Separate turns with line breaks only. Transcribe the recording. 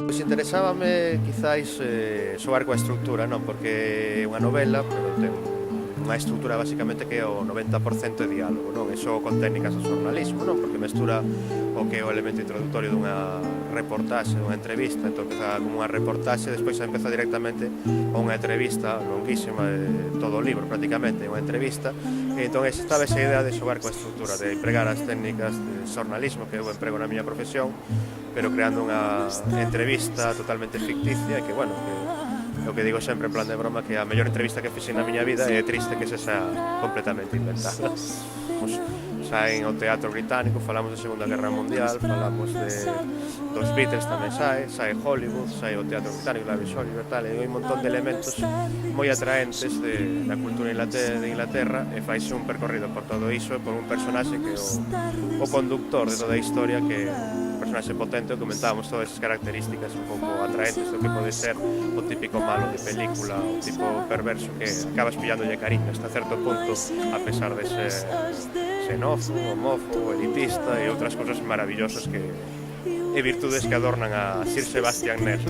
Pois interesábame quizáis xogar coa estrutura, non? Porque é unha novela, pero ten unha estrutura basicamente que é o 90% de diálogo, non? E xo con técnicas do xornalismo, non? Porque mestura o que é o elemento introductorio dunha reportaxe, dunha entrevista, entón empeza como unha reportaxe, despois xa empeza directamente a unha entrevista longuísima, todo o libro prácticamente, unha entrevista, e entón estaba esa idea de xogar coa estrutura, de empregar as técnicas de xornalismo que eu emprego na miña profesión, pero creando unha entrevista totalmente ficticia e que, bueno, que o que digo sempre en plan de broma, que a mellor entrevista que fixen na miña vida é triste que se xa completamente inventada. Pues, saen ao teatro británico, falamos da Segunda Guerra Mundial, falamos dos Beatles tamén sae Hollywood, sae o teatro británico, la Visual Libertad, e hai un montón de elementos moi atraentes da cultura de Inglaterra, e faise un percorrido por todo iso por un personaxe que é o conductor de toda a historia, que personaxe potente, comentábamos todas esas características un pouco atraentes do que pode ser o típico malo de película, o tipo perverso que acabas pillándolle cariño hasta certo punto, a pesar de ser xenófobo, homófobo, elitista e outras cousas maravillosas e virtudes que adornan a Sir Sebastian Nell.